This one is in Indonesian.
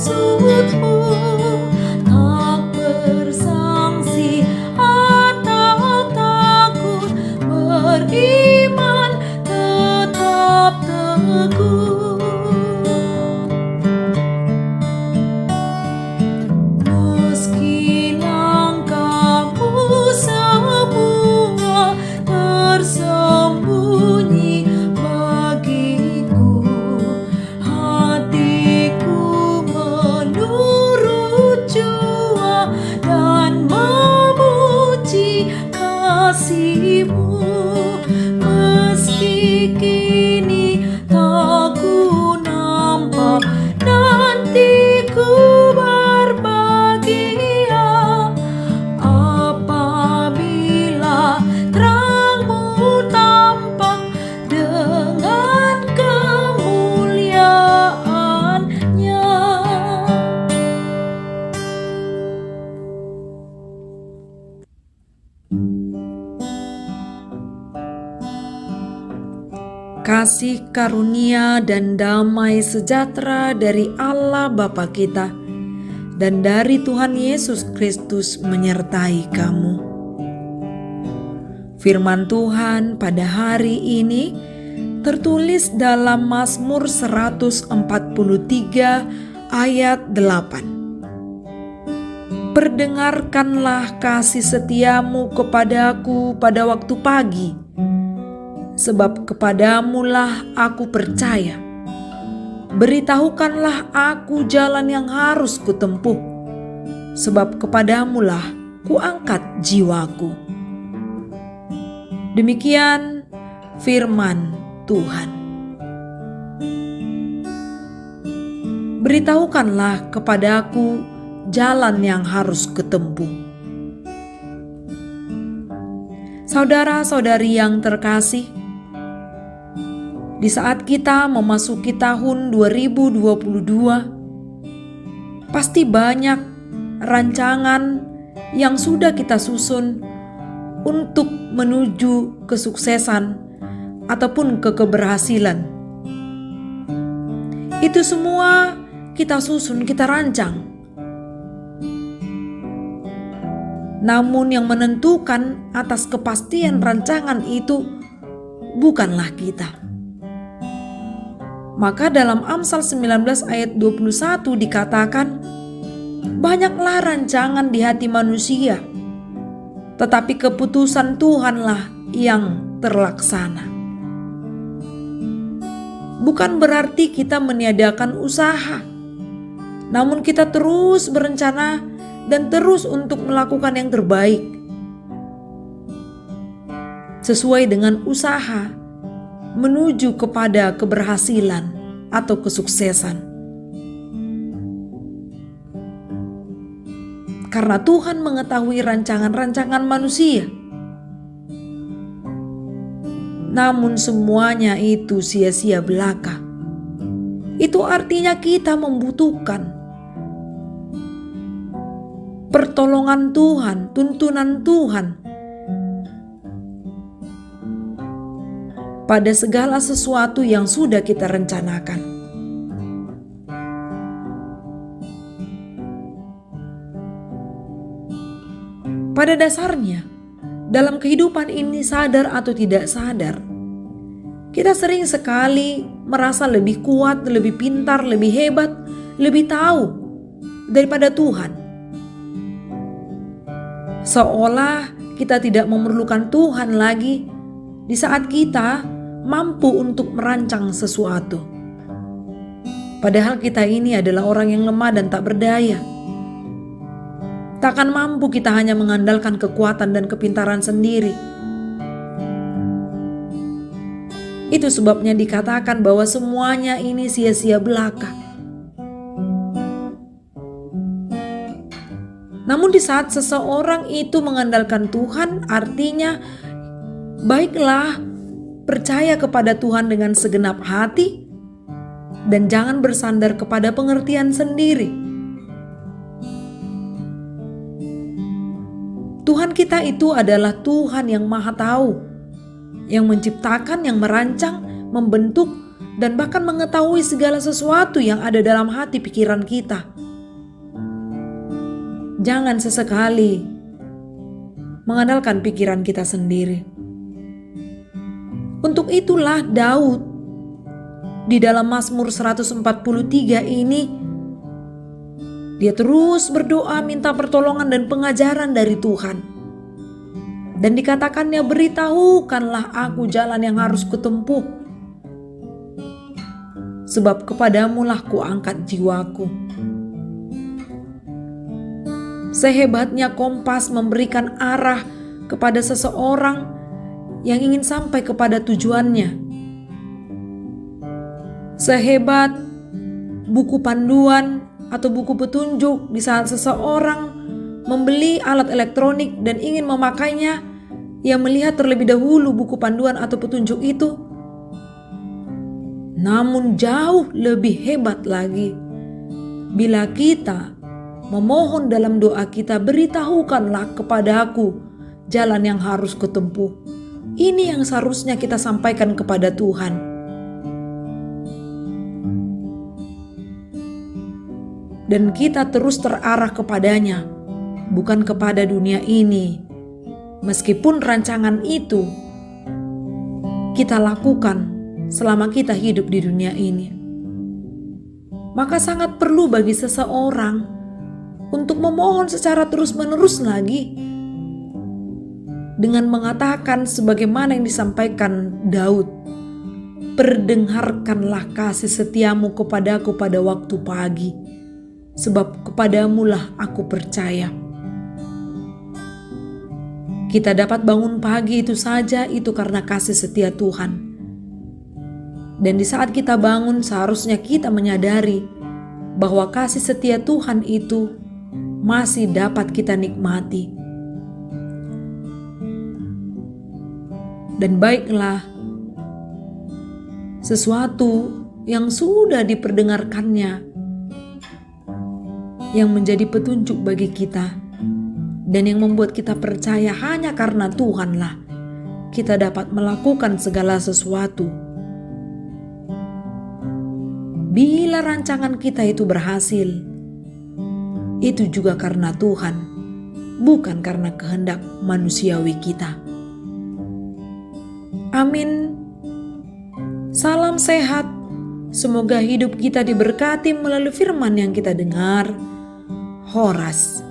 maksudmu, tak bersangsi atau takut, beriman tetap teguh. Meski langkahmu semua tersembunyi bagiku, hatiku menurut jua dan memuji kasih-Mu. Meski kini tak ku nampak, nanti ku berbahagia apabila terang-Mu tampak dengan kemuliaan-Nya. Kasih karunia dan damai sejahtera dari Allah Bapa kita dan dari Tuhan Yesus Kristus menyertai kamu. Firman Tuhan pada hari ini tertulis dalam Mazmur 143 ayat 8. Perdengarkanlah kasih setiamu kepadaku pada waktu pagi, sebab kepadamu-lah aku percaya. Beritahukanlah aku jalan yang harus kutempuh, sebab kepadamu-lah kuangkat jiwaku. Demikian firman Tuhan. Beritahukanlah kepadaku jalan yang harus kutempuh. Saudara-saudari yang terkasih, di saat kita memasuki tahun 2022, pasti banyak rancangan yang sudah kita susun untuk menuju kesuksesan ataupun keberhasilan. Itu semua kita susun, kita rancang. Namun yang menentukan atas kepastian rancangan itu bukanlah kita. Maka dalam Amsal 19 ayat 21 dikatakan, banyaklah rancangan di hati manusia, tetapi keputusan Tuhanlah yang terlaksana. Bukan berarti kita meniadakan usaha, namun kita terus berencana dan terus untuk melakukan yang terbaik sesuai dengan usaha menuju kepada keberhasilan atau kesuksesan. Karena Tuhan mengetahui rancangan-rancangan manusia. Namun semuanya itu sia-sia belaka. Itu artinya kita membutuhkan pertolongan Tuhan, tuntunan Tuhan pada segala sesuatu yang sudah kita rencanakan. Pada dasarnya, dalam kehidupan ini sadar atau tidak sadar, kita sering sekali merasa lebih kuat, lebih pintar, lebih hebat, lebih tahu daripada Tuhan. Seolah kita tidak memerlukan Tuhan lagi di saat kita mampu untuk merancang sesuatu. Padahal kita ini adalah orang yang lemah dan tak berdaya. Takkan mampu kita hanya mengandalkan kekuatan dan kepintaran sendiri. Itu sebabnya dikatakan bahwa semuanya ini sia-sia belaka. Namun di saat seseorang itu mengandalkan Tuhan, artinya baiklah percaya kepada Tuhan dengan segenap hati dan jangan bersandar kepada pengertian sendiri. Tuhan kita itu adalah Tuhan yang Maha Tahu, yang menciptakan, yang merancang, membentuk, dan bahkan mengetahui segala sesuatu yang ada dalam hati pikiran kita. Jangan sesekali mengandalkan pikiran kita sendiri. Untuk itulah Daud di dalam Mazmur 143 ini, dia terus berdoa minta pertolongan dan pengajaran dari Tuhan. Dan dikatakannya, beritahukanlah aku jalan yang harus kutempuh, sebab kepadamulah kuangkat jiwaku. Sehebatnya kompas memberikan arah kepada seseorang yang ingin sampai kepada tujuannya, sehebat buku panduan atau buku petunjuk di saat seseorang membeli alat elektronik dan ingin memakainya, ia melihat terlebih dahulu buku panduan atau petunjuk itu. Namun jauh lebih hebat lagi bila kita memohon dalam doa kita, beritahukanlah kepadaku jalan yang harus kutempuh. Ini yang seharusnya kita sampaikan kepada Tuhan. Dan kita terus terarah kepadanya, bukan kepada dunia ini. Meskipun rancangan itu kita lakukan selama kita hidup di dunia ini, maka sangat perlu bagi seseorang untuk memohon secara terus-menerus lagi, dengan mengatakan sebagaimana yang disampaikan Daud, perdengarkanlah kasih setiamu kepadaku pada waktu pagi, sebab kepadamulah aku percaya. Kita dapat bangun pagi itu saja, itu karena kasih setia Tuhan. Dan di saat kita bangun, seharusnya kita menyadari bahwa kasih setia Tuhan itu masih dapat kita nikmati. Dan baiklah sesuatu yang sudah diperdengarkannya yang menjadi petunjuk bagi kita dan yang membuat kita percaya hanya karena Tuhanlah kita dapat melakukan segala sesuatu. Bila rancangan kita itu berhasil, itu juga karena Tuhan, bukan karena kehendak manusiawi kita. Amin. Salam sehat. Semoga hidup kita diberkati melalui firman yang kita dengar. Horas.